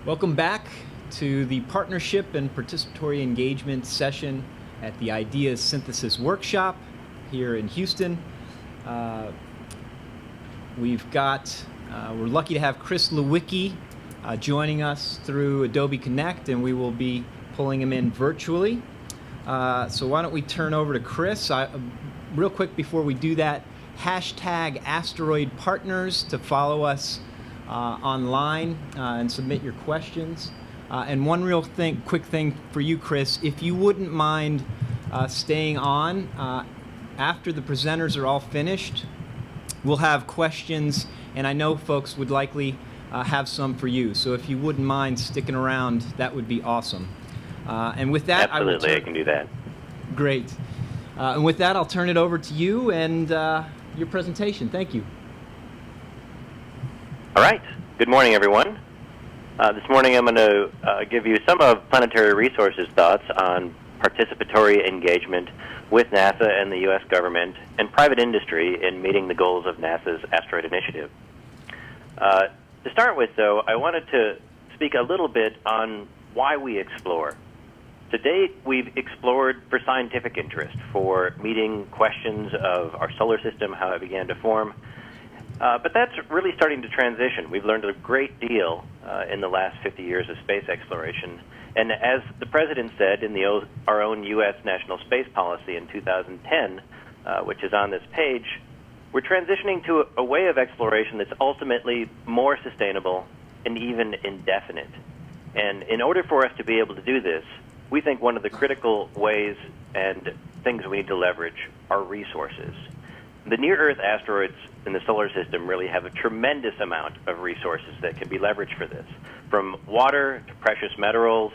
Welcome back to the Partnership and Participatory Engagement session at the Ideas Synthesis Workshop here in Houston. We're lucky to have Chris Lewicki joining us through Adobe Connect, and we will be pulling him in virtually. So why don't we turn over to Chris. Real quick before we do that, hashtag Asteroid Partners to follow us online and submit your questions. And one quick thing for you, Chris, if you wouldn't mind staying on after the presenters are all finished, we'll have questions, and I know folks would likely have some for you. So if you wouldn't mind sticking around, that would be awesome. And with that, absolutely, I can do that. Great. And with that, I'll turn it over to you and your presentation. Thank you. All right. Good morning, everyone. This morning I'm going to give you some of Planetary Resources' thoughts on participatory engagement with NASA and the U.S. government and private industry in meeting the goals of NASA's Asteroid Initiative. To start with, though, I wanted to speak a little bit on why we explore. To date, we've explored for scientific interest, for meeting questions of our solar system, how it began to form. But that's really starting to transition. We've learned a great deal in the last 50 years of space exploration. And as the President said in our own U.S. National Space Policy in 2010, which is on this page, we're transitioning to a way of exploration that's ultimately more sustainable and even indefinite. And in order for us to be able to do this, we think one of the critical ways and things we need to leverage are resources. The near-Earth asteroids in the solar system really have a tremendous amount of resources that can be leveraged for this, from water to precious minerals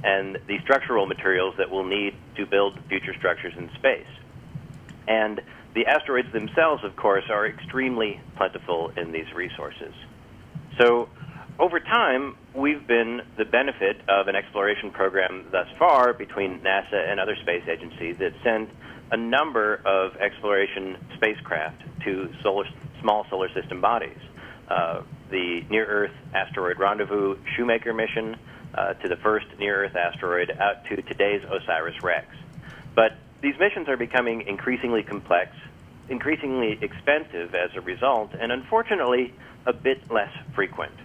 and the structural materials that we'll need to build future structures in space. And the asteroids themselves, of course, are extremely plentiful in these resources. So over time, we've been the benefit of an exploration program thus far between NASA and other space agencies that send a number of exploration spacecraft to small solar system bodies. The Near-Earth Asteroid Rendezvous Shoemaker mission to the first Near-Earth asteroid out to today's OSIRIS-REx. But these missions are becoming increasingly complex, increasingly expensive as a result, and unfortunately a bit less frequent.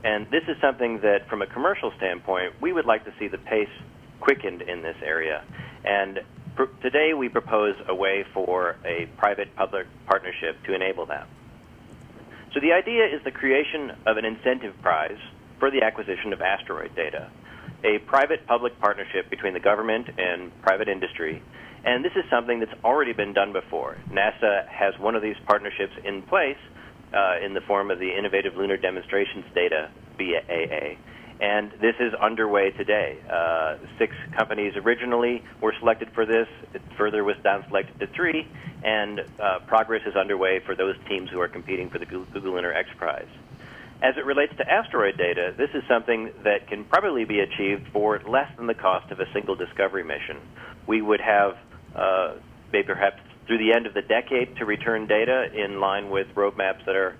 And this is something that, from a commercial standpoint, we would like to see the pace quickened in this area. And today we propose a way for a private-public partnership to enable that. So the idea is the creation of an incentive prize for the acquisition of asteroid data, a private-public partnership between the government and private industry. And this is something that's already been done before. NASA has one of these partnerships in place in the form of the Innovative Lunar Demonstrations Data, BAA. And this is underway today. 6 companies originally were selected for this. It further was down-selected to 3, and progress is underway for those teams who are competing for the Google Lunar X Prize. As it relates to asteroid data, this is something that can probably be achieved for less than the cost of a single discovery mission. We would have maybe perhaps through the end of the decade to return data in line with roadmaps that are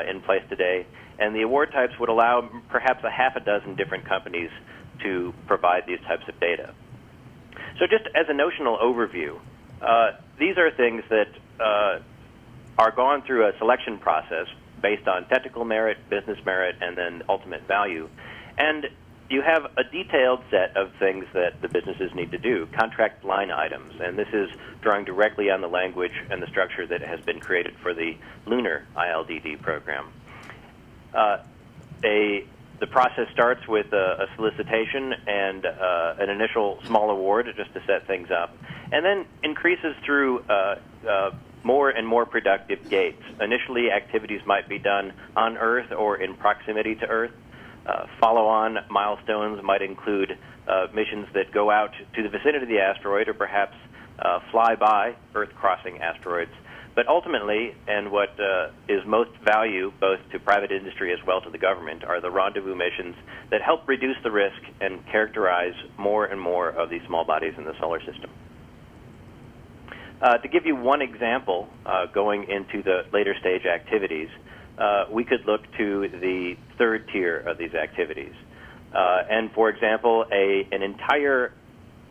in place today. And the award types would allow perhaps a half a dozen different companies to provide these types of data. So just as a notional overview, these are things that are gone through a selection process based on technical merit, business merit, and then ultimate value. And you have a detailed set of things that the businesses need to do, contract line items, and this is drawing directly on the language and the structure that has been created for the Lunar ILDD program. The process starts with a solicitation and an initial small award just to set things up, and then increases through more and more productive gates. Initially, activities might be done on Earth or in proximity to Earth. Follow-on milestones might include missions that go out to the vicinity of the asteroid or perhaps fly by Earth-crossing asteroids. But ultimately, and what is most value both to private industry as well to the government, are the rendezvous missions that help reduce the risk and characterize more and more of these small bodies in the solar system. To give you one example, going into the later stage activities, we could look to the third tier of these activities. And for example, an entire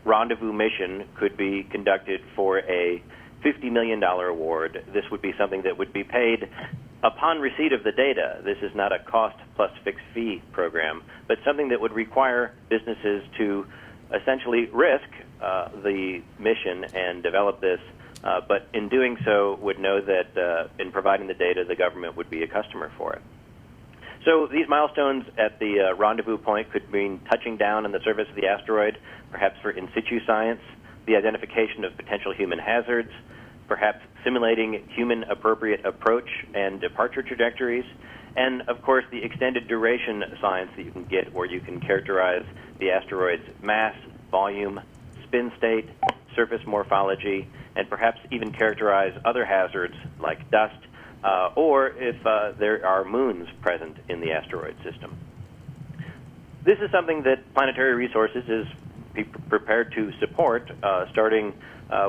rendezvous mission could be conducted for a $50 million award. This would be something that would be paid upon receipt of the data. This is not a cost plus fixed fee program, but something that would require businesses to essentially risk the mission and develop this, but in doing so would know that in providing the data, the government would be a customer for it. So these milestones at the rendezvous point could mean touching down on the surface of the asteroid, perhaps for in situ science, the identification of potential human hazards, perhaps simulating human-appropriate approach and departure trajectories, and, of course, the extended duration science that you can get where you can characterize the asteroid's mass, volume, spin state, surface morphology, and perhaps even characterize other hazards like dust, or if there are moons present in the asteroid system. This is something that Planetary Resources is prepared to support, starting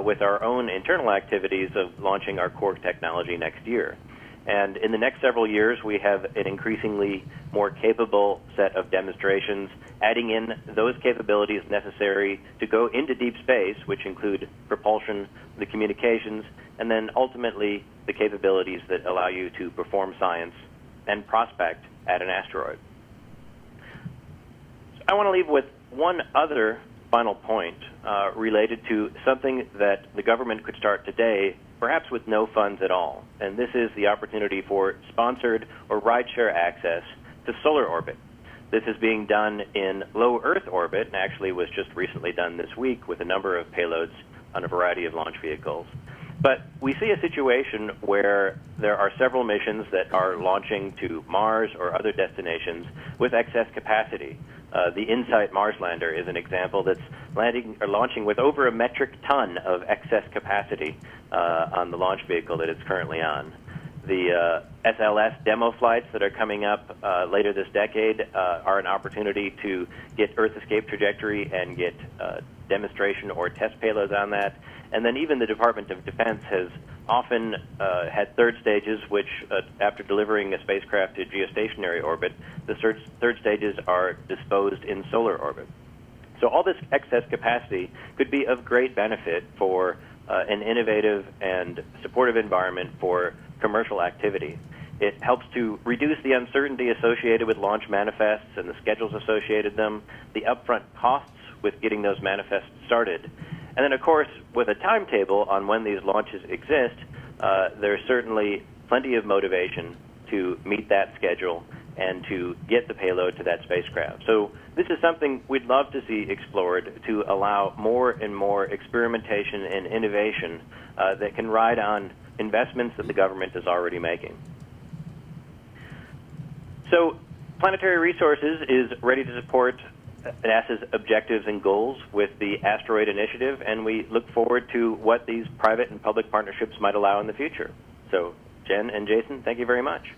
with our own internal activities of launching our core technology next year. And in the next several years, we have an increasingly more capable set of demonstrations, adding in those capabilities necessary to go into deep space, which include propulsion, the communications, and then ultimately the capabilities that allow you to perform science and prospect at an asteroid. So I want to leave with one other final point related to something that the government could start today, perhaps with no funds at all. And this is the opportunity for sponsored or rideshare access to solar orbit. This is being done in low Earth orbit, and actually was just recently done this week with a number of payloads on a variety of launch vehicles. But we see a situation where there are several missions that are launching to Mars or other destinations with excess capacity. The InSight Mars lander is an example that's launching with over a metric ton of excess capacity on the launch vehicle that it's currently on. The SLS demo flights that are coming up later this decade are an opportunity to get Earth escape trajectory and get demonstration or test payloads on that. And then even the Department of Defense has often had third stages, which after delivering a spacecraft to geostationary orbit, the third stages are disposed in solar orbit. So all this excess capacity could be of great benefit for an innovative and supportive environment for commercial activity. It helps to reduce the uncertainty associated with launch manifests and the schedules associated with them, the upfront costs with getting those manifests started. And then, of course, with a timetable on when these launches exist, there's certainly plenty of motivation to meet that schedule and to get the payload to that spacecraft. So this is something we'd love to see explored to allow more and more experimentation and innovation that can ride on investments that the government is already making. So Planetary Resources is ready to support NASA's objectives and goals with the Asteroid Initiative, and we look forward to what these private and public partnerships might allow in the future. So, Jen and Jason, thank you very much.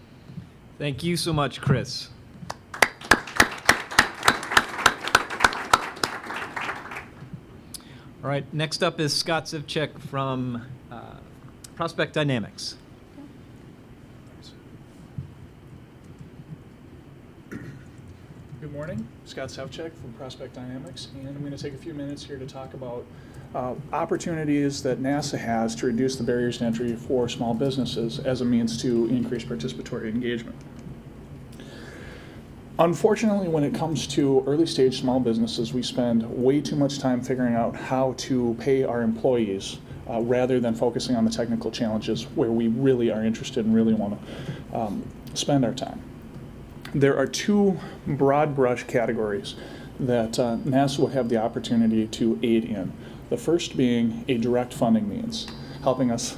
Thank you so much, Chris. All right, next up is Scott Zivchek from Prospect Dynamics. Good morning, Scott Zivchek from Prospect Dynamics, and I'm going to take a few minutes here to talk about opportunities that NASA has to reduce the barriers to entry for small businesses as a means to increase participatory engagement. Unfortunately, when it comes to early stage small businesses, we spend way too much time figuring out how to pay our employees rather than focusing on the technical challenges where we really are interested and really want to spend our time. There are two broad brush categories that NASA will have the opportunity to aid in. The first being a direct funding means, helping us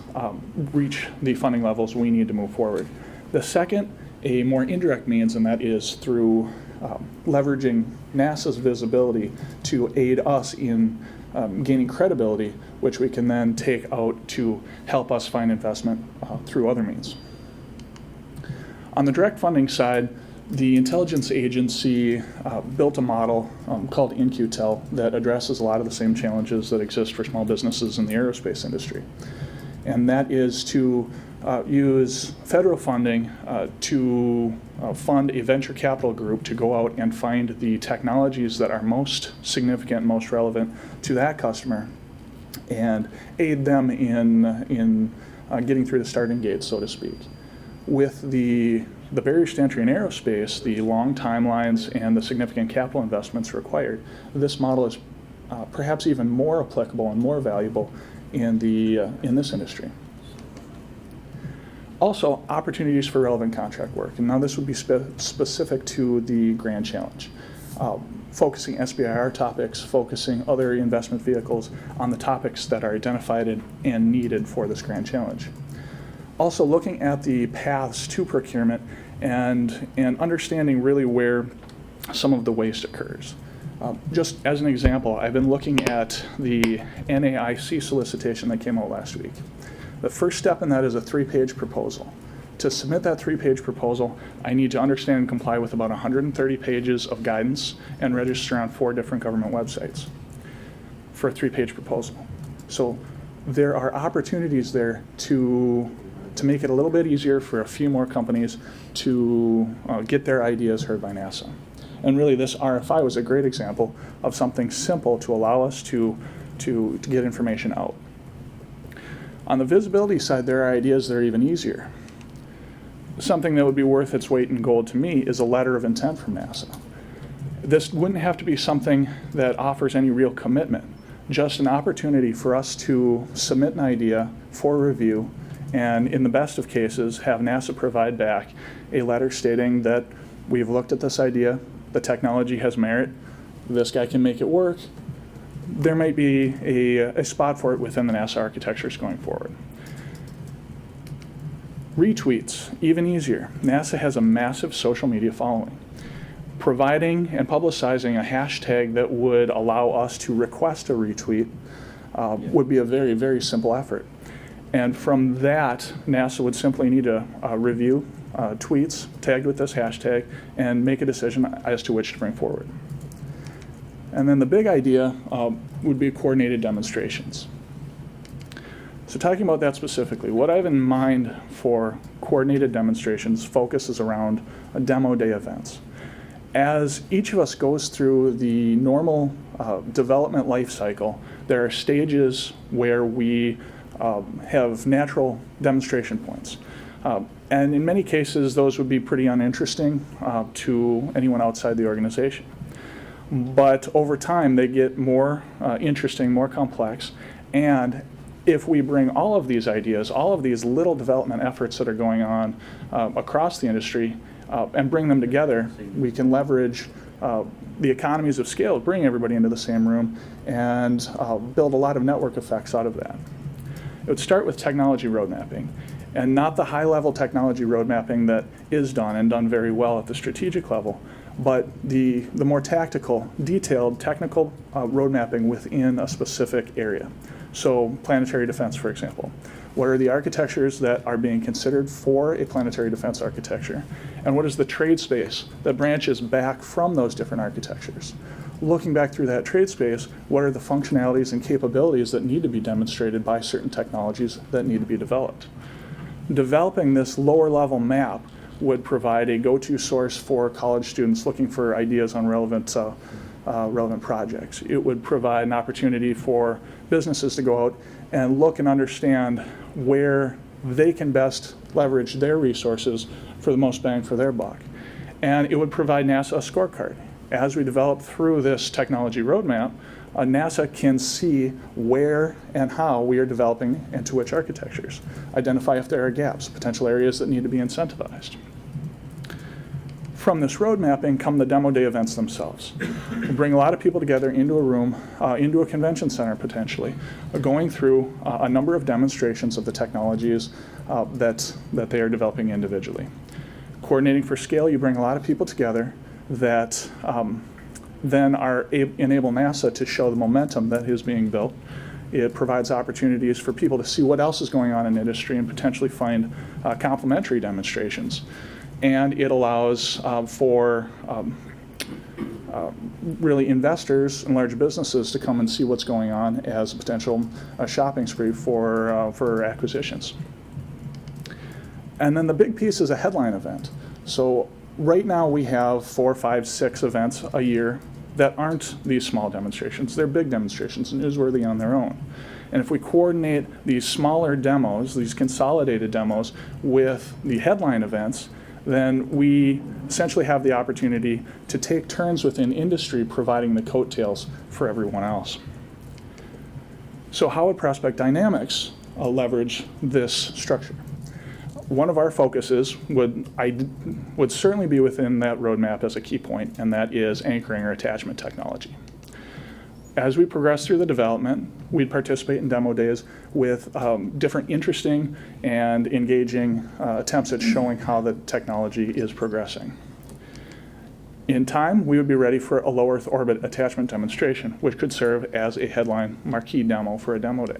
reach the funding levels we need to move forward. The second, a more indirect means, and that is through leveraging NASA's visibility to aid us in gaining credibility, which we can then take out to help us find investment through other means. On the direct funding side, the intelligence agency built a model called InQtel that addresses a lot of the same challenges that exist for small businesses in the aerospace industry. And that is to use federal funding to fund a venture capital group to go out and find the technologies that are most significant, most relevant to that customer, and aid them in getting through the starting gate, so to speak. With the barriers to entry in aerospace, the long timelines, and the significant capital investments required, this model is perhaps even more applicable and more valuable in this industry. Also, opportunities for relevant contract work. And now this would be specific to the Grand Challenge. Focusing SBIR topics, focusing other investment vehicles on the topics that are identified and needed for this Grand Challenge. Also looking at the paths to procurement and understanding really where some of the waste occurs. Just as an example, I've been looking at the NAIC solicitation that came out last week. The first step in that is a 3-page proposal. To submit that 3-page proposal, I need to understand and comply with about 130 pages of guidance and register on 4 different government websites for a 3-page proposal. So there are opportunities there to make it a little bit easier for a few more companies to get their ideas heard by NASA. And really this RFI was a great example of something simple to allow us to get information out. On the visibility side, there are ideas that are even easier. Something that would be worth its weight in gold to me is a letter of intent from NASA. This wouldn't have to be something that offers any real commitment, just an opportunity for us to submit an idea for review, and in the best of cases, have NASA provide back a letter stating that we've looked at this idea, the technology has merit, this guy can make it work. There might be a spot for it within the NASA architectures going forward. Retweets, even easier. NASA has a massive social media following. Providing and publicizing a hashtag that would allow us to request a retweet would be a very, very simple effort. And from that, NASA would simply need to review tweets tagged with this hashtag and make a decision as to which to bring forward. And then the big idea would be coordinated demonstrations. So talking about that specifically, what I have in mind for coordinated demonstrations focuses around demo day events. As each of us goes through the normal development life cycle, there are stages where we have natural demonstration points. And in many cases, those would be pretty uninteresting to anyone outside the organization. But over time, they get more interesting, more complex, and if we bring all of these ideas, all of these little development efforts that are going on across the industry, and bring them together, we can leverage the economies of scale, bring everybody into the same room, and build a lot of network effects out of that. It would start with technology road mapping, and not the high-level technology road mapping that is done and done very well at the strategic level, but the more tactical, detailed, technical road mapping within a specific area. So planetary defense, for example. What are the architectures that are being considered for a planetary defense architecture? And what is the trade space that branches back from those different architectures? Looking back through that trade space, what are the functionalities and capabilities that need to be demonstrated by certain technologies that need to be developed? Developing this lower level map would provide a go-to source for college students looking for ideas on relevant projects. It would provide an opportunity for businesses to go out and look and understand where they can best leverage their resources for the most bang for their buck. And it would provide NASA a scorecard. As we develop through this technology roadmap, NASA can see where and how we are developing and to which architectures. Identify if there are gaps, potential areas that need to be incentivized. From this road mapping come the demo day events themselves. We bring a lot of people together into a room, into a convention center potentially, going through a number of demonstrations of the technologies that they are developing individually. Coordinating for scale, you bring a lot of people together that then enable NASA to show the momentum that is being built. It provides opportunities for people to see what else is going on in industry and potentially find complementary demonstrations. And it allows for really investors and large businesses to come and see what's going on as a potential shopping spree for acquisitions. And then the big piece is a headline event. So right now we have 4, 5, 6 events a year that aren't these small demonstrations. They're big demonstrations, newsworthy on their own. And if we coordinate these smaller demos, these consolidated demos, with the headline events, then we essentially have the opportunity to take turns within industry providing the coattails for everyone else. So how would Prospect Dynamics leverage this structure? One of our focuses would certainly be within that roadmap as a key point, and that is anchoring or attachment technology. As we progress through the development, we'd participate in demo days with different interesting and engaging attempts at showing how the technology is progressing. In time, we would be ready for a low Earth orbit attachment demonstration, which could serve as a headline marquee demo for a demo day.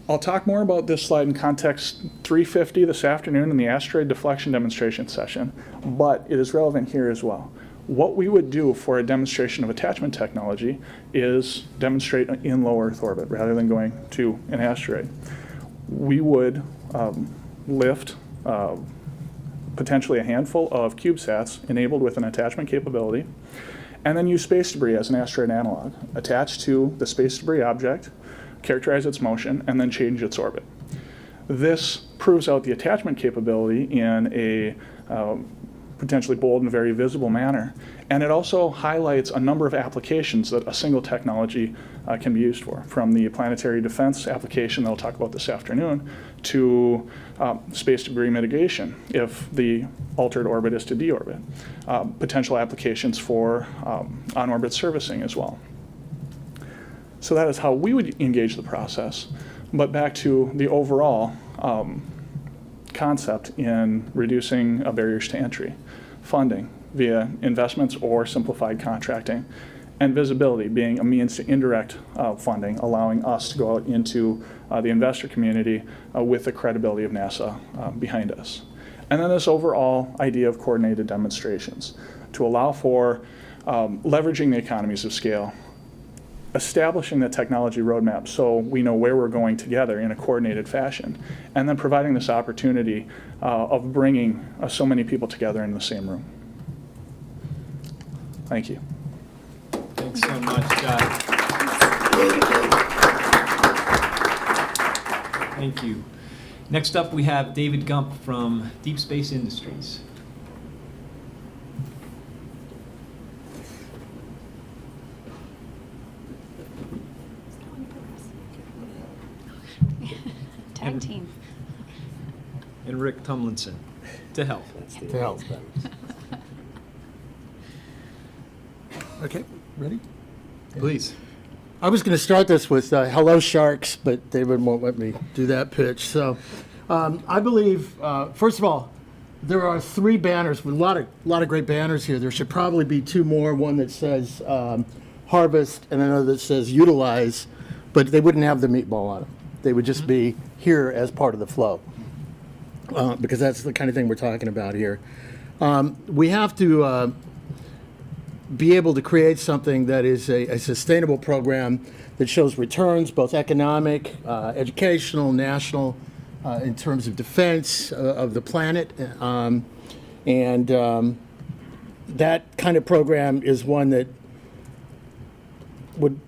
I'll talk more about this slide in context 350 this afternoon in the asteroid deflection demonstration session, but it is relevant here as well. What we would do for a demonstration of attachment technology is demonstrate in low Earth orbit rather than going to an asteroid. We would lift potentially a handful of CubeSats enabled with an attachment capability, and then use space debris as an asteroid analog, attach to the space debris object, characterize its motion, and then change its orbit. This proves out the attachment capability in a potentially bold and very visible manner. And it also highlights a number of applications that a single technology can be used for, from the planetary defense application that I'll talk about this afternoon to space debris mitigation if the altered orbit is to deorbit, potential applications for on-orbit servicing as well. So that is how we would engage the process. But back to the overall concept in reducing barriers to entry, funding via investments or simplified contracting, and visibility being a means to indirect funding, allowing us to go out into the investor community with the credibility of NASA behind us. And then this overall idea of coordinated demonstrations to allow for leveraging the economies of scale, establishing the technology roadmap so we know where we're going together in a coordinated fashion, and then providing this opportunity of bringing so many people together in the same room. Thank you. Thanks so much, Scott. Thank you. Next up, we have David Gump from Deep Space Industries. Tag team. And Rick Tumlinson to help. To help. Okay, ready? Please. I was going to start this with hello sharks, but David won't let me do that pitch. So I believe, first of all, there are 3 banners with a lot of great banners here. There should probably be 2 more, one that says harvest and another that says utilize, but they wouldn't have the meatball on them. They would just be here as part of the flow, because that's the kind of thing we're talking about here. We have to be able to create something that is a sustainable program that shows returns, both economic, educational, national, in terms of defense of the planet. That kind of program is one that would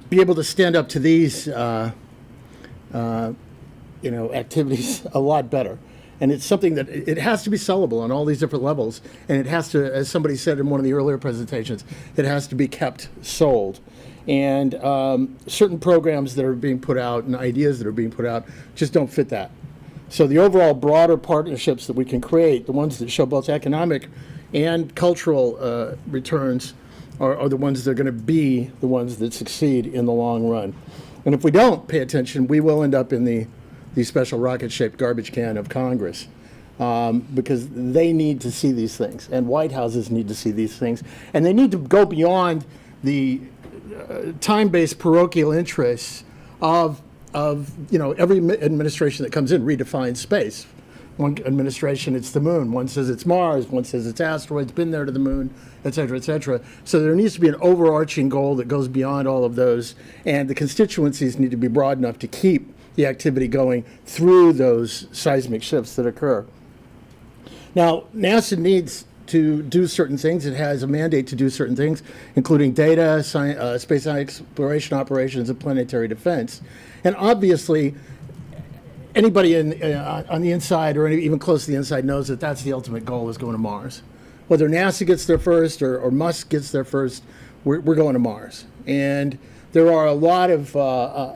be able to stand up to these activities a lot better. And it's something that it has to be sellable on all these different levels. And it has to, as somebody said in one of the earlier presentations, it has to be kept sold. And certain programs that are being put out and ideas that are being put out just don't fit that. So the overall broader partnerships that we can create, the ones that show both economic and cultural returns, are the ones that are going to be the ones that succeed in the long run. And if we don't pay attention, we will end up in the special rocket-shaped garbage can of Congress, because they need to see these things, and White Houses need to see these things, and they need to go beyond the time-based parochial interests of every administration that comes in redefines space. One administration, it's the moon. One says it's Mars. One says it's asteroids, been there to the moon, et cetera, et cetera. So there needs to be an overarching goal that goes beyond all of those, and the constituencies need to be broad enough to keep the the activity going through those seismic shifts that occur. Now, NASA needs to do certain things. It has a mandate to do certain things, including data, space exploration operations, and planetary defense. And obviously, anybody on the inside or even close to the inside knows that that's the ultimate goal, is going to Mars. Whether NASA gets there first or Musk gets there first, we're going to Mars. And there are a lot of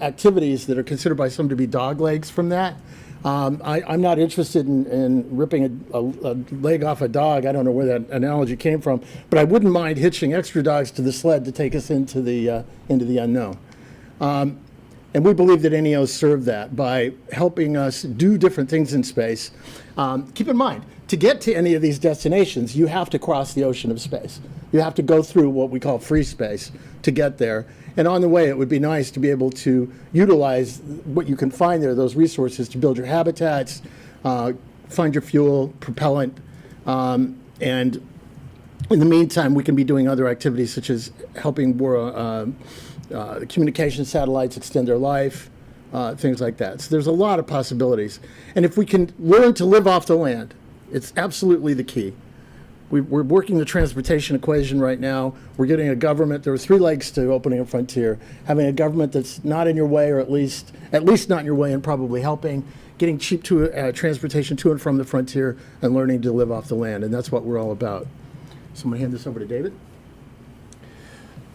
activities that are considered by some to be doglegs from that. I'm not interested in ripping a leg off a dog. I don't know where that analogy came from, but I wouldn't mind hitching extra dogs to the sled to take us into the unknown. And we believe that NEOs serve that by helping us do different things in space. Keep in mind, to get to any of these destinations, you have to cross the ocean of space. You have to go through what we call free space to get there. And on the way, it would be nice to be able to utilize what you can find there, those resources, to build your habitats, find your fuel, propellant, and in the meantime, we can be doing other activities such as helping communication satellites extend their life, things like that. So there's a lot of possibilities. And if we can learn to live off the land, it's absolutely the key. We're working the transportation equation right now. We're getting a government. There are 3 legs to opening a frontier. Having a government that's not in your way, or at least not in your way and probably helping, getting cheap transportation to and from the frontier, and learning to live off the land. And that's what we're all about. So I'm going to hand this over to David.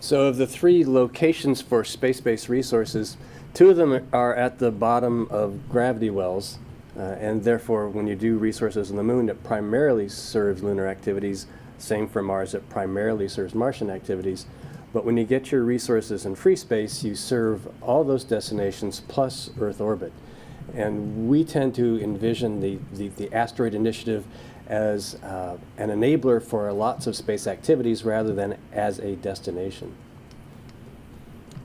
So of the 3 locations for space-based resources, 2 of them are at the bottom of gravity wells. And therefore, when you do resources on the moon, it primarily serves lunar activities. Same for Mars, it primarily serves Martian activities. But when you get your resources in free space, you serve all those destinations plus Earth orbit. And we tend to envision the Asteroid initiative as an enabler for lots of space activities rather than as a destination.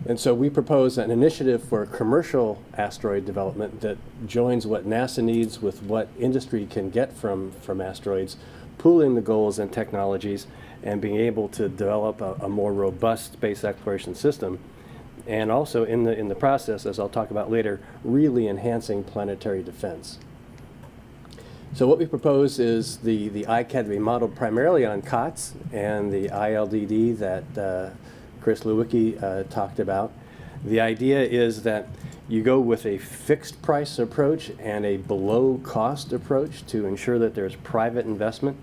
And so we propose an initiative for commercial asteroid development that joins what NASA needs with what industry can get from asteroids, pooling the goals and technologies, and being able to develop a more robust space exploration system. And also in the process, as I'll talk about later, really enhancing planetary defense. So what we propose is the ICAD to be modeled primarily on COTS and the ILDD that Chris Lewicki talked about. The idea is that you go with a fixed price approach and a below cost approach to ensure that there's private investment.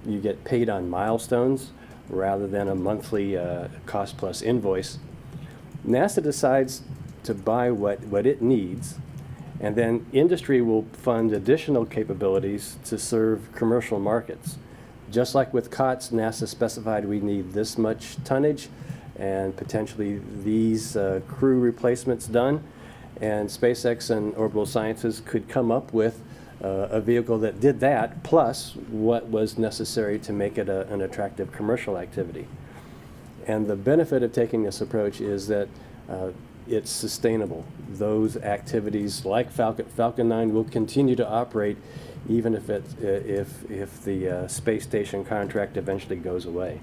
You get paid on milestones rather than a monthly cost plus invoice. NASA decides to buy what it needs, and then industry will fund additional capabilities to serve commercial markets. Just like with COTS, NASA specified we need this much tonnage and potentially these crew replacements done, and SpaceX and Orbital Sciences could come up with a vehicle that did that, plus what was necessary to make it an attractive commercial activity. And the benefit of taking this approach is that it's sustainable. Those activities like Falcon 9 will continue to operate even if the space station contract eventually goes away.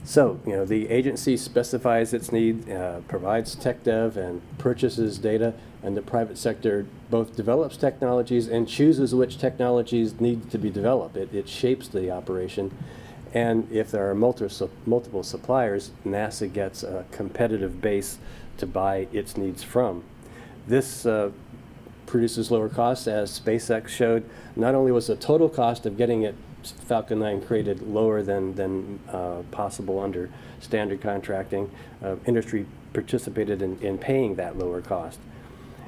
So, the agency specifies its need, provides tech dev, and purchases data, and the private sector both develops technologies and chooses which technologies need to be developed. It shapes the operation, and if there are multiple suppliers, NASA gets a competitive base to buy its needs from. This produces lower costs, as SpaceX showed. Not only was the total cost of getting it Falcon 9 created lower than possible under standard contracting, industry participated in paying that lower cost.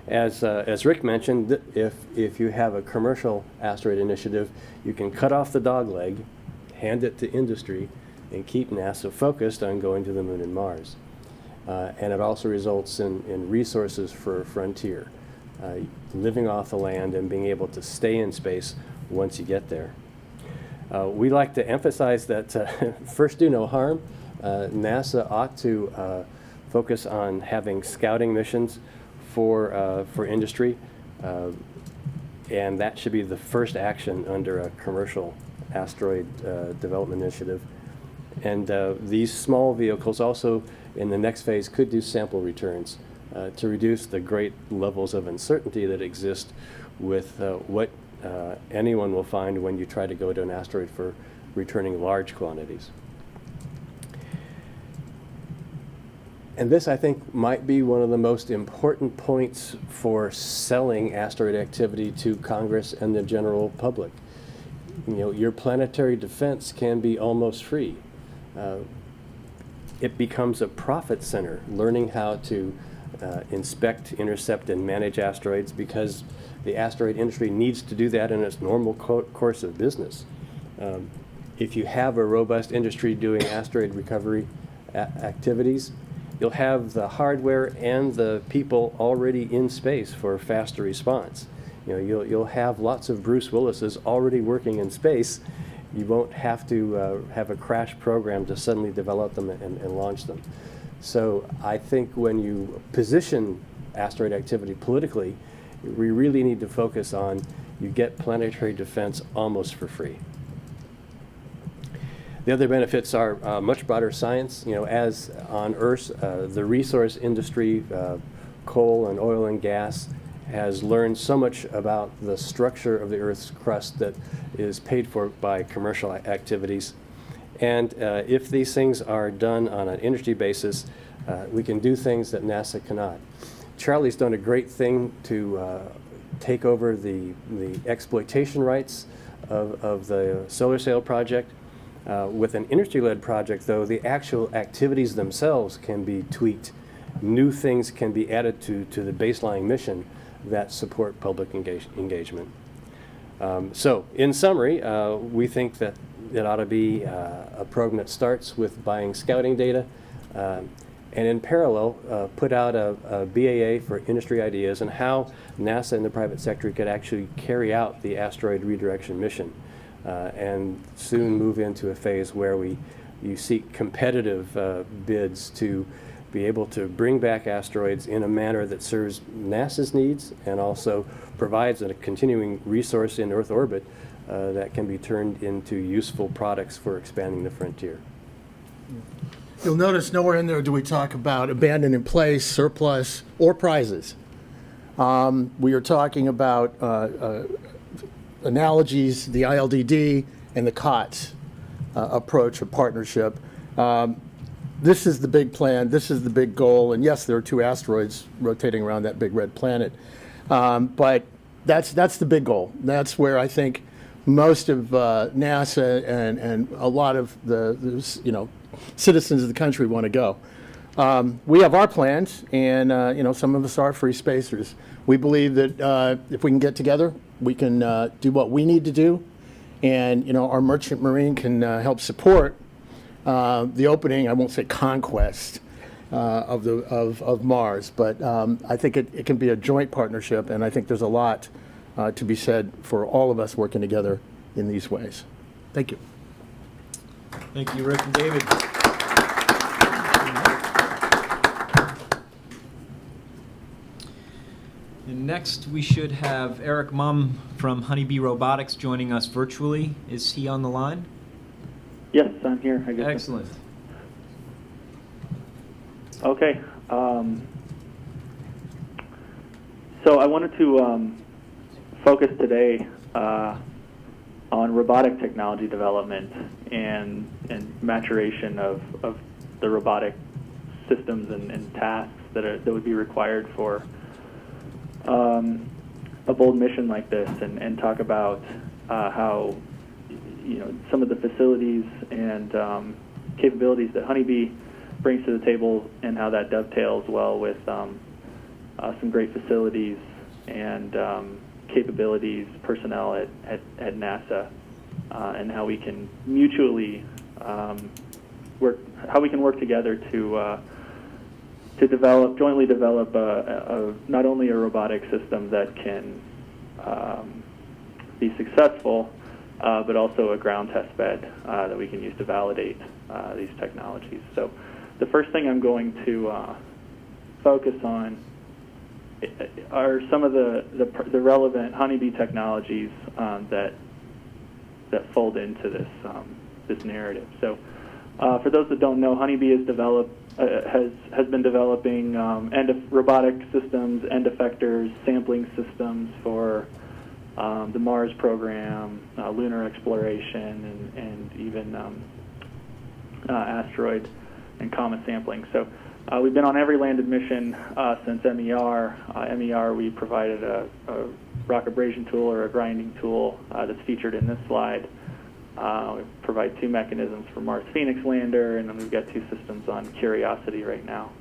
As Rick mentioned, if you have a commercial asteroid initiative, you can cut off the dog leg, hand it to industry, and keep NASA focused on going to the moon and Mars. And it also results in resources for frontier, living off the land and being able to stay in space once you get there. We like to emphasize that first, do no harm. NASA ought to focus on having scouting missions for industry, and that should be the first action under a commercial asteroid development initiative. And these small vehicles also, in the next phase, could do sample returns to reduce the great levels of uncertainty that exist with what anyone will find when you try to go to an asteroid for returning large quantities. And this, I think, might be one of the most important points for selling asteroid activity to Congress and the general public. You know, your planetary defense can be almost free. It becomes a profit center, learning how to inspect, intercept, and manage asteroids, because the asteroid industry needs to do that in its normal course of business. If you have a robust industry doing asteroid recovery activities, you'll have the hardware and the people already in space for faster response. You know, you'll have lots of Bruce Willises already working in space. You won't have to have a crash program to suddenly develop them and launch them. So I think when you position asteroid activity politically, we really need to focus on you get planetary defense almost for free. The other benefits are much broader science. You know, as on Earth, the resource industry, coal and oil and gas, has learned so much about the structure of the Earth's crust that is paid for by commercial activities. And if these things are done on an industry basis, we can do things that NASA cannot. Charlie's done a great thing to take over the exploitation rights of the solar sail project. With an industry-led project, though, the actual activities themselves can be tweaked. New things can be added to the baseline mission that support public engagement. So, in summary, we think that it ought to be a program that starts with buying scouting data, and in parallel, put out a BAA for industry ideas and how NASA and the private sector could actually carry out the asteroid redirection mission. And soon move into a phase where you seek competitive bids to be able to bring back asteroids in a manner that serves NASA's needs and also provides a continuing resource in Earth orbit that can be turned into useful products for expanding the frontier. You'll notice nowhere in there do we talk about abandoned in place, surplus, or prizes. We are talking about analogies, the ILDD and the COTS approach or partnership. This is the big plan, this is the big goal, and yes, there are 2 asteroids rotating around that big red planet. But that's the big goal. That's where I think most of NASA and a lot of the citizens of the country want to go. We have our plans, and some of us are free spacers. We believe that if we can get together, we can do what we need to do, and our merchant marine can help support the opening. I won't say conquest of Mars, but I think it can be a joint partnership, and I think there's a lot to be said for all of us working together in these ways. Thank you. Thank you, Rick and David. And next, we should have Eric Mumm from Honeybee Robotics joining us virtually. Is he on the line? Yes, I'm here. I guess. Excellent. Okay. So I wanted to focus today on robotic technology development and maturation of the robotic systems and tasks that would be required for a bold mission like this, and talk about how some of the facilities and capabilities that Honeybee brings to the table, and how that dovetails well with some great facilities and capabilities, personnel at NASA, and how we can mutually work together to jointly develop not only a robotic system that can be successful, but also a ground test bed that we can use to validate these technologies. So the first thing I'm going to focus on are some of the relevant Honeybee technologies that fold into this narrative. So For those that don't know, Honeybee has been developing robotic systems, end effectors, sampling systems for the Mars program, lunar exploration, and even asteroid and comet sampling. So we've been on every landed mission since MER. MER, we provided a rock abrasion tool or a grinding tool that's featured in this slide. We provide 2 mechanisms for Mars Phoenix lander, and then we've got 2 systems on Curiosity right now.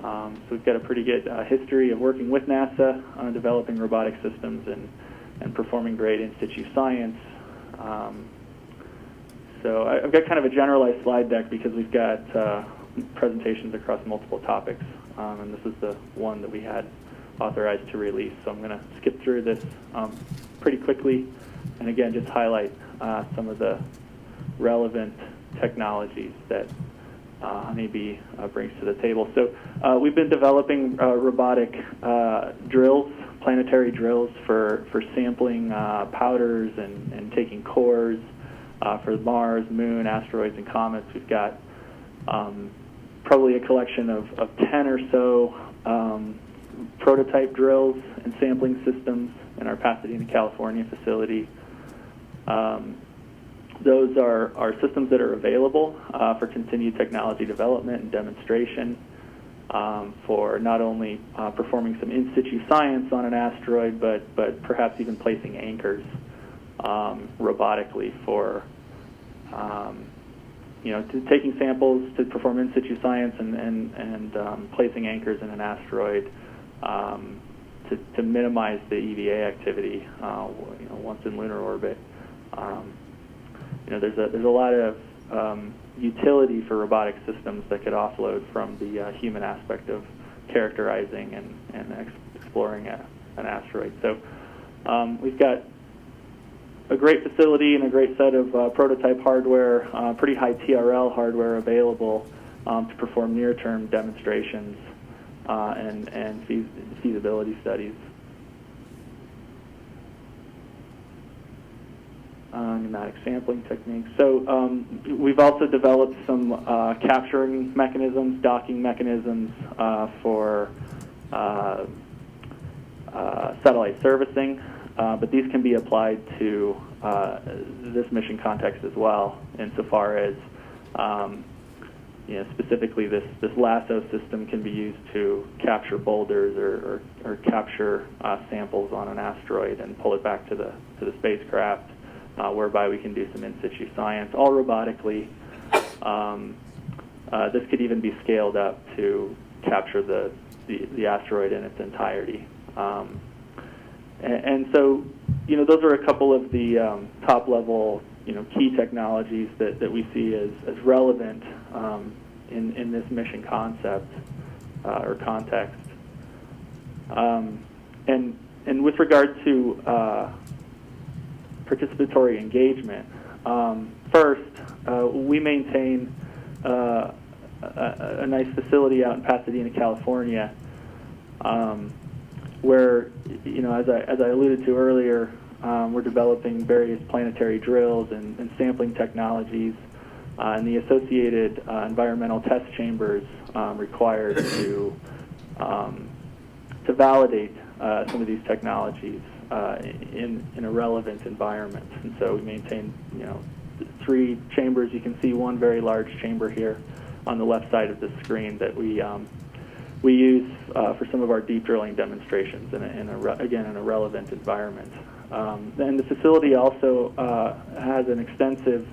So we've got a pretty good history of working with NASA on developing robotic systems and performing great in situ science. So I've got kind of a generalized slide deck because we've got presentations across multiple topics, and this is the one that we had authorized to release. So I'm going to skip through this pretty quickly, and again, just highlight some of the relevant technologies that Honeybee brings to the table. So we've been developing robotic drills, planetary drills for sampling powders and taking cores for Mars, Moon, asteroids, and comets. We've got probably a collection of 10 or so prototype drills and sampling systems in our Pasadena, California facility. Those are systems that are available for continued technology development and demonstration for not only performing some in situ science on an asteroid, but perhaps even placing anchors robotically for taking samples to perform in situ science and placing anchors in an asteroid to minimize the EVA activity once in lunar orbit. There's a lot of utility for robotic systems that could offload from the human aspect of characterizing and exploring an asteroid. So we've got a great facility and a great set of prototype hardware, pretty high TRL hardware available to perform near-term demonstrations and feasibility studies. Pneumatic sampling techniques. So we've also developed some capturing mechanisms, docking mechanisms for satellite servicing, but these can be applied to this mission context as well, insofar as specifically this lasso system can be used to capture boulders or capture samples on an asteroid and pull it back to the spacecraft. Whereby we can do some in situ science, all robotically. This could even be scaled up to capture the asteroid in its entirety. And so, those are a couple of the top-level, key technologies that we see as relevant in this mission concept or context. And with regard to participatory engagement. First, we maintain a nice facility out in Pasadena, California, where, as I alluded to earlier, we're developing various planetary drills and sampling technologies and the associated environmental test chambers required to validate some of these technologies in a relevant environment. And so we maintain, 3 chambers. You can see one very large chamber here on the left side of the screen that we use for some of our deep drilling demonstrations in a relevant environment. And the facility also has an extensive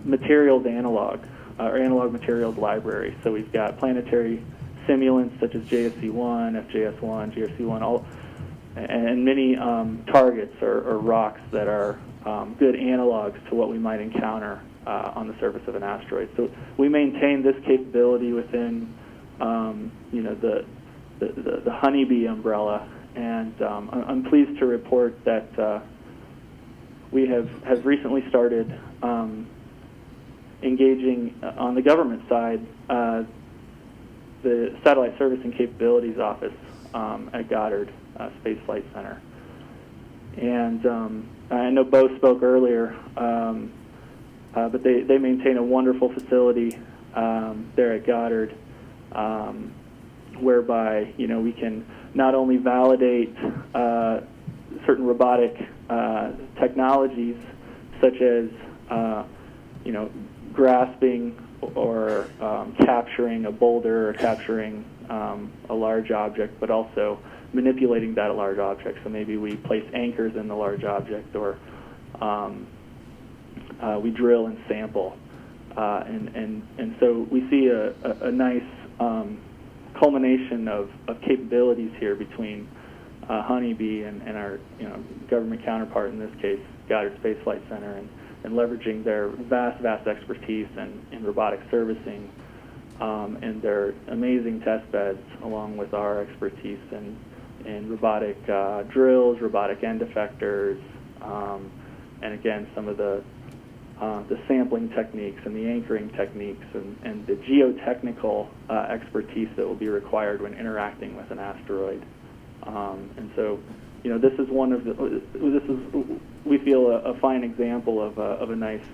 materials analog or analog materials library. So we've got planetary simulants such as JSC1, FJS1, GRC1, and many targets or rocks that are good analogs to what we might encounter on the surface of an asteroid. So we maintain this capability within the Honeybee umbrella, and I'm pleased to report that we have recently started engaging on the government side the Satellite Servicing Capabilities Office at Goddard Space Flight Center. And I know Bo spoke earlier. but they maintain a wonderful facility there at Goddard, whereby we can not only validate certain robotic technologies, such as grasping or capturing a boulder or capturing a large object, but also manipulating that large object. So maybe we place anchors in the large object, or we drill and sample, and so we see a nice culmination of capabilities here between Honeybee and our government counterpart, in this case Goddard Space Flight Center, and leveraging their vast expertise in robotic servicing and their amazing test beds, along with our expertise in robotic drills, robotic end effectors, and again some of the sampling techniques and the anchoring techniques and the geotechnical expertise that will be required when interacting with an asteroid. And so, this is we feel a fine example of a nice,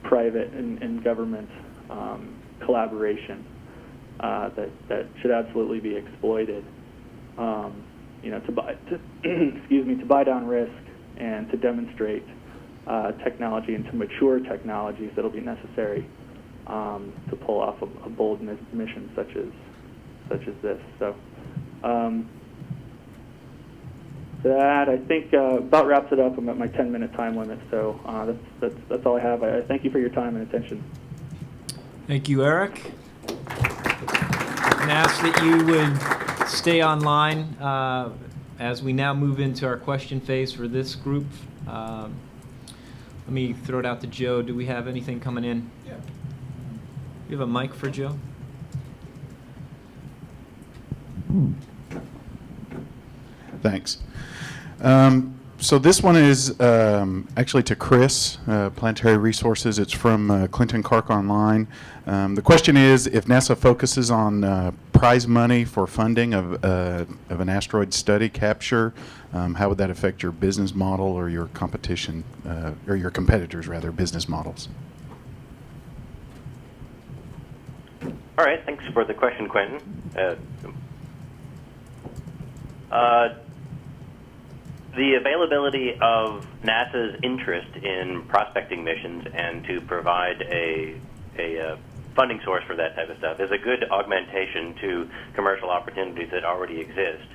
private and government collaboration that should absolutely be exploited. To buy down risk and to demonstrate technology and to mature technologies that'll be necessary to pull off a bold mission such as this. So. That, I think, about wraps it up. I'm at my 10-minute time limit, so that's all I have. I thank you for your time and attention. Thank you, Eric. And ask that you would stay online as we now move into our question phase for this group. Let me throw it out to Joe. Do we have anything coming in? Yeah. You have a mic for Joe? Thanks. So this one is actually to Chris, Planetary Resources. It's from Clinton Clark Online. The question is, if NASA focuses on prize money for funding of an asteroid study capture, how would that affect your business model or your competition, or your competitors, rather, business models? All right, thanks for the question, Quentin. The availability of NASA's interest in prospecting missions and to provide a funding source for that type of stuff is a good augmentation to commercial opportunities that already exist.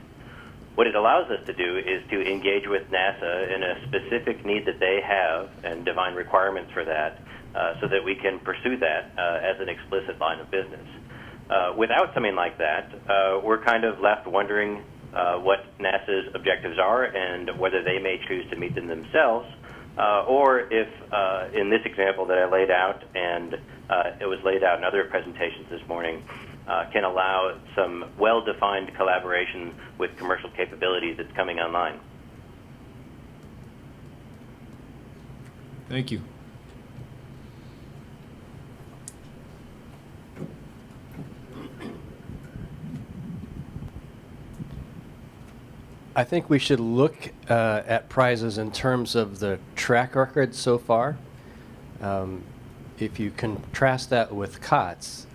What it allows us to do is to engage with NASA in a specific need that they have and define requirements for that so that we can pursue that as an explicit line of business. Without something like that, we're kind of left wondering what NASA's objectives are and whether they may choose to meet them themselves, or if, in this example that I laid out, and it was laid out in other presentations this morning, can allow some well-defined collaboration with commercial capabilities that's coming online. Thank you. I think we should look at prizes in terms of the track record so far. If you contrast that with COTS,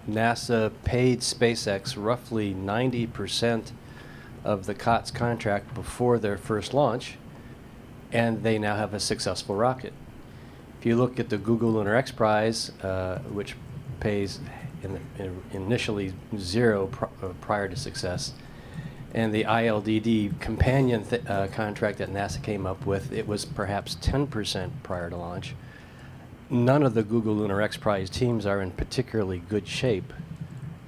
NASA paid SpaceX roughly 90% of the COTS contract before their first launch, and they now have a successful rocket. If you look at the Google Lunar X Prize, which pays initially zero prior to success, and the ILDD companion contract that NASA came up with, it was perhaps 10% prior to launch. None of the Google Lunar X Prize teams are in particularly good shape,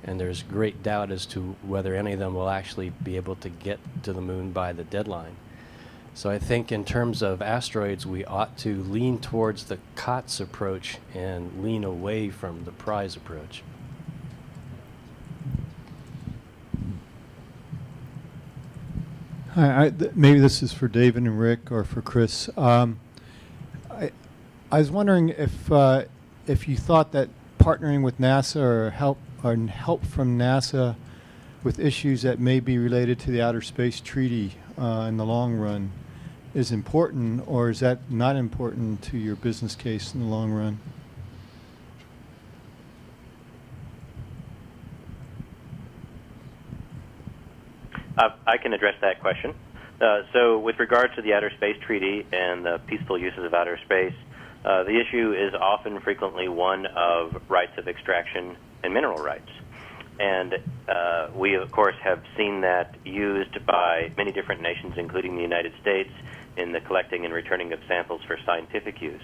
and there's great doubt as to whether any of them will actually be able to get to the moon by the deadline. So I think in terms of asteroids, we ought to lean towards the COTS approach and lean away from the prize approach. Hi, maybe this is for David and Rick or for Chris. I was wondering if you thought that partnering with NASA or help from NASA with issues that may be related to the Outer Space Treaty in the long run is important, or is that not important to your business case in the long run? I can address that question. So with regards to the Outer Space Treaty and the peaceful uses of outer space, the issue is often frequently one of rights of extraction and mineral rights. And we, of course, have seen that used by many different nations, including the United States, in the collecting and returning of samples for scientific use.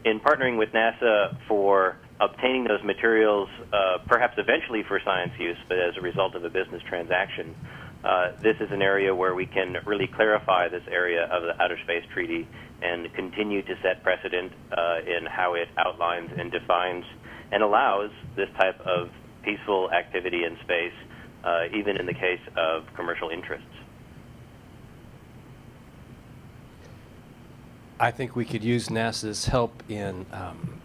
In partnering with NASA for obtaining those materials, perhaps eventually for science use, but as a result of a business transaction, this is an area where we can really clarify this area of the Outer Space Treaty and continue to set precedent in how it outlines and defines and allows this type of peaceful activity in space, even in the case of commercial interests. I think we could use NASA's help in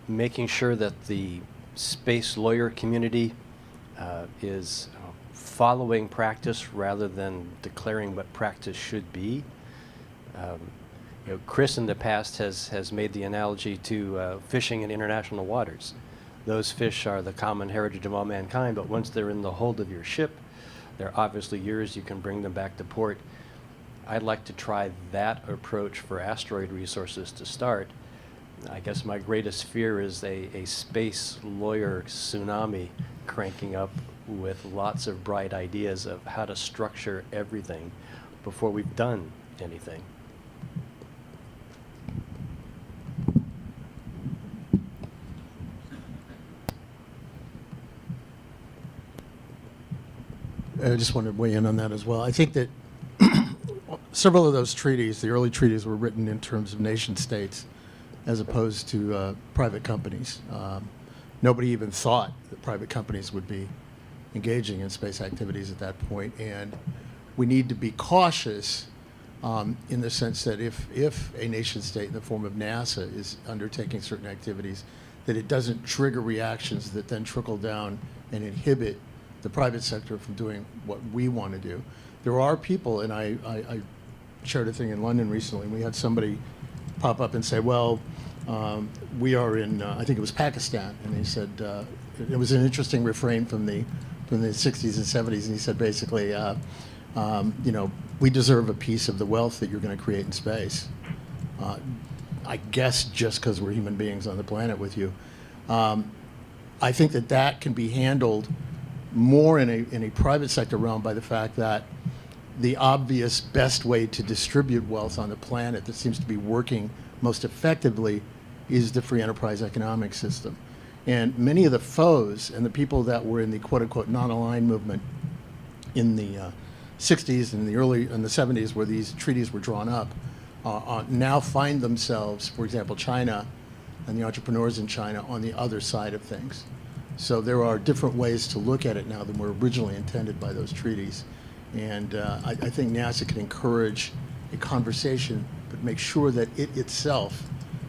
making sure that the space lawyer community is following practice rather than declaring what practice should be. Chris in the past has made the analogy to fishing in international waters. Those fish are the common heritage of all mankind, but once they're in the hold of your ship, they're obviously yours. You can bring them back to port. I'd like to try that approach for asteroid resources to start. I guess my greatest fear is a space lawyer tsunami cranking up with lots of bright ideas of how to structure everything before we've done anything. I just want to weigh in on that as well. I think that several of those treaties, the early treaties, were written in terms of nation states as opposed to private companies. Nobody even thought that private companies would be engaging in space activities at that point, and we need to be cautious in the sense that if a nation state in the form of NASA is undertaking certain activities, that it doesn't trigger reactions that then trickle down and inhibit the private sector from doing what we want to do. There are people, and I shared a thing in London recently, and we had somebody pop up and say, well, we are in, I think it was Pakistan, and he said, it was an interesting refrain from the 60s and 70s, and he said basically, we deserve a piece of the wealth that you're going to create in space. I guess just because we're human beings on the planet with you. I think that can be handled more in a private sector realm by the fact that the obvious best way to distribute wealth on the planet that seems to be working most effectively is the free enterprise economic system. And many of the foes and the people that were in the quote-unquote non-aligned movement in the 60s and the 70s where these treaties were drawn up now find themselves, for example, China and the entrepreneurs in China on the other side of things. So there are different ways to look at it now than were originally intended by those treaties. And I think NASA can encourage a conversation, but make sure that it itself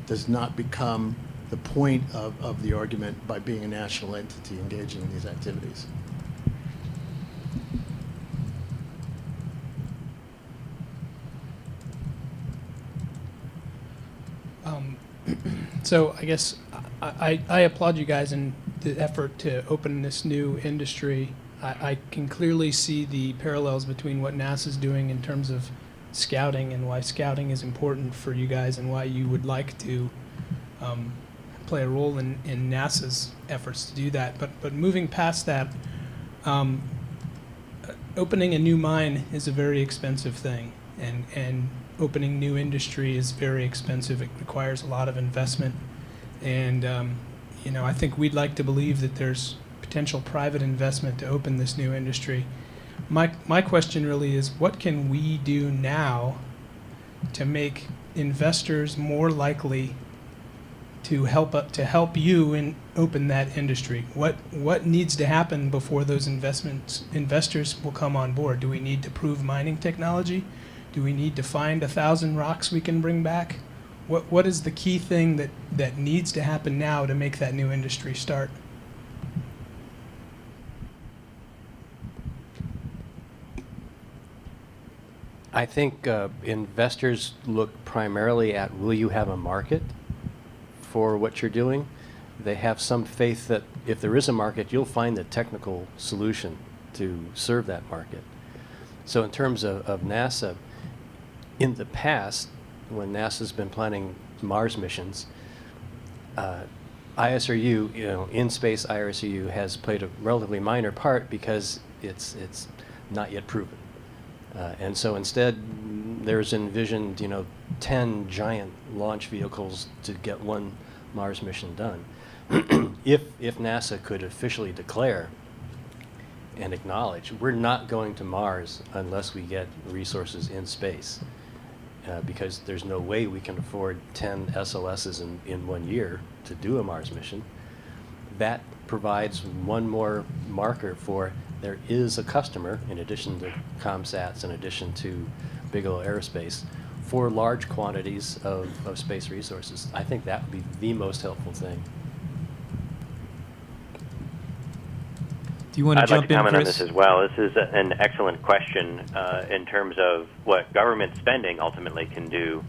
does not become the point of the argument by being a national entity engaging in these activities. So I guess I applaud you guys in the effort to open this new industry. I can clearly see the parallels between what NASA's doing in terms of scouting and why scouting is important for you guys and why you would like to play a role in NASA's efforts to do that. But moving past that, opening a new mine is a very expensive thing, and opening new industry is very expensive. It requires a lot of investment, and I think we'd like to believe that there's potential private investment to open this new industry. My question really is, what can we do now to make investors more likely to help you and open that industry? What needs to happen before those investors will come on board? Do we need to prove mining technology? Do we need to find 1,000 rocks we can bring back? What is the key thing that needs to happen now to make that new industry start? I think investors look primarily at, will you have a market for what you're doing? They have some faith that if there is a market, you'll find the technical solution to serve that market. So in terms of NASA, in the past, when NASA's been planning Mars missions, ISRU, in-space ISRU has played a relatively minor part because it's not yet proven. And so instead, there's envisioned, 10 giant launch vehicles to get one Mars mission done. If NASA could officially declare and acknowledge, we're not going to Mars unless we get resources in space, because there's no way we can afford 10 SLSs in 1 year to do a Mars mission. That provides one more marker for there is a customer, in addition to ComSats, in addition to Bigelow Aerospace, for large quantities of space resources. I think that would be the most helpful thing. Do you want to I'd jump like to in, comment on Chris? this as well. This is an excellent question in terms of what government spending ultimately can do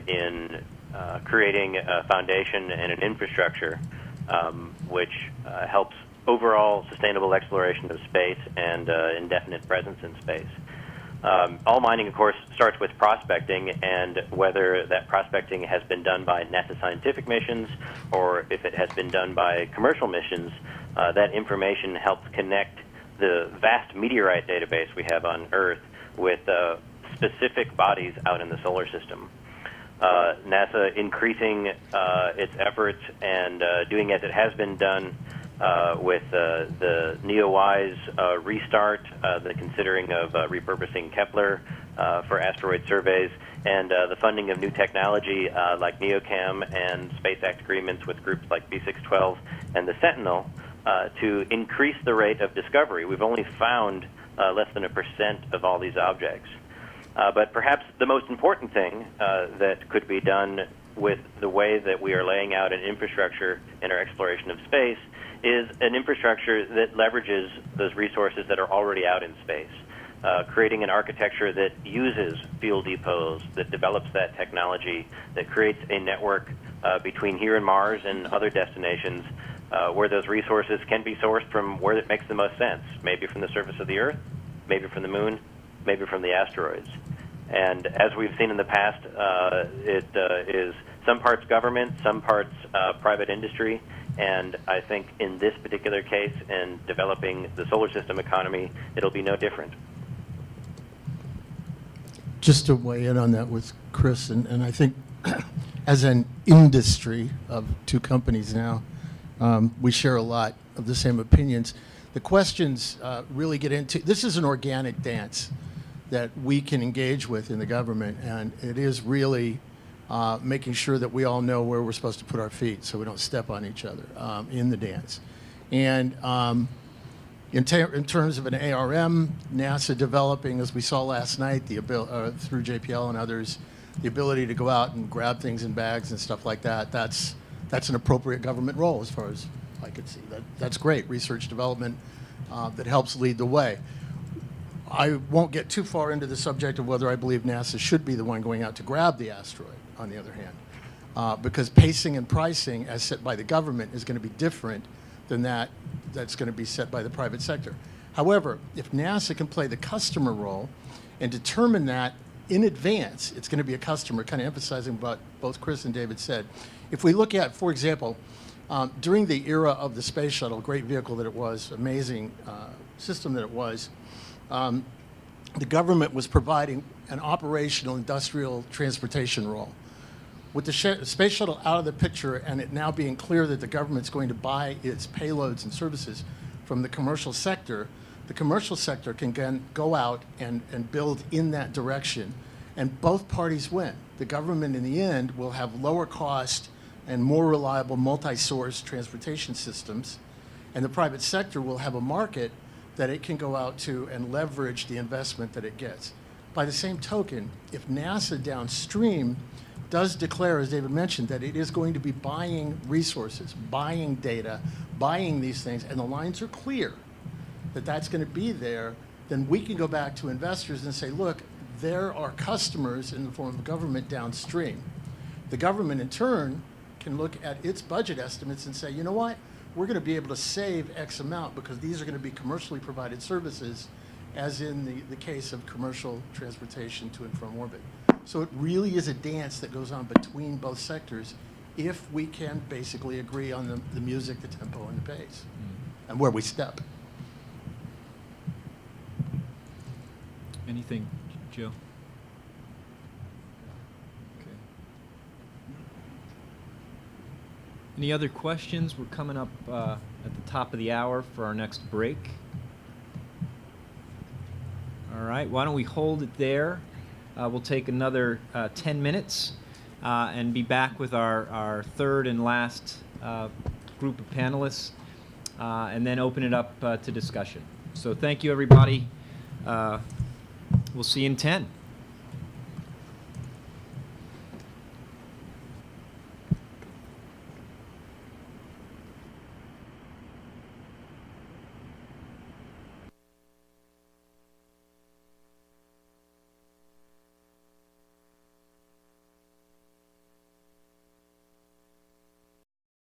in creating a foundation and an infrastructure which helps overall sustainable exploration of space and indefinite presence in space. All mining, of course, starts with prospecting, and whether that prospecting has been done by NASA scientific missions or if it has been done by commercial missions, that information helps connect the vast meteorite database we have on Earth with specific bodies out in the solar system. NASA increasing its efforts and doing as it has been done with the NEOWISE restart, the considering of repurposing Kepler for asteroid surveys, and the funding of new technology like NEOCAM and Space Act agreements with groups like B612 and the Sentinel to increase the rate of discovery. We've only found less than 1% of all these objects. But perhaps the most important thing that could be done with the way that we are laying out an infrastructure in our exploration of space is an infrastructure that leverages those resources that are already out in space, creating an architecture that uses fuel depots, that develops that technology, that creates a network between here and Mars and other destinations where those resources can be sourced from where it makes the most sense, maybe from the surface of the Earth, maybe from the Moon, maybe from the asteroids. And as we've seen in the past, it is some parts government, some parts private industry, and I think in this particular case, in developing the solar system economy, it'll be no different. Just to weigh in on that with Chris, and I think as an industry of two companies now, we share a lot of the same opinions. The questions really get into, this is an organic dance that we can engage with in the government, and it is really making sure that we all know where we're supposed to put our feet so we don't step on each other in the dance. And in terms of an ARM, NASA developing, as we saw last night, the through JPL and others, the ability to go out and grab things in bags and stuff like that, that's an appropriate government role as far as I could see. That's great, research development that helps lead the way. I won't get too far into the subject of whether I believe NASA should be the one going out to grab the asteroid, on the other hand, because pacing and pricing as set by the government is going to be different than that's going to be set by the private sector. However, if NASA can play the customer role and determine that in advance, it's going to be a customer, kind of emphasizing what both Chris and David said. If we look at, for example, during the era of the space shuttle, great vehicle that it was, amazing system that it was, the government was providing an operational industrial transportation role. With the space shuttle out of the picture and it now being clear that the government's going to buy its payloads and services from the commercial sector can then go out and build in that direction, and both parties win. The government in the end will have lower cost and more reliable multi-source transportation systems, and the private sector will have a market that it can go out to and leverage the investment that it gets. By the same token, if NASA downstream does declare, as David mentioned, that it is going to be buying resources, buying data, buying these things, and the lines are clear that that's going to be there, then we can go back to investors and say, look, there are customers in the form of government downstream. The government, in turn, can look at its budget estimates and say, you know what, we're going to be able to save X amount because these are going to be commercially provided services, as in the case of commercial transportation to and from orbit. So it really is a dance that goes on between both sectors if we can basically agree on the music, the tempo, and the pace, and where we step. Anything, Joe? Okay. Any other questions? We're coming up at the top of the hour for our next break. All right, why don't we hold it there? We'll take another 10 minutes and be back with our third and last group of panelists, and then open it up to discussion. So thank you, everybody. We'll see you in 10.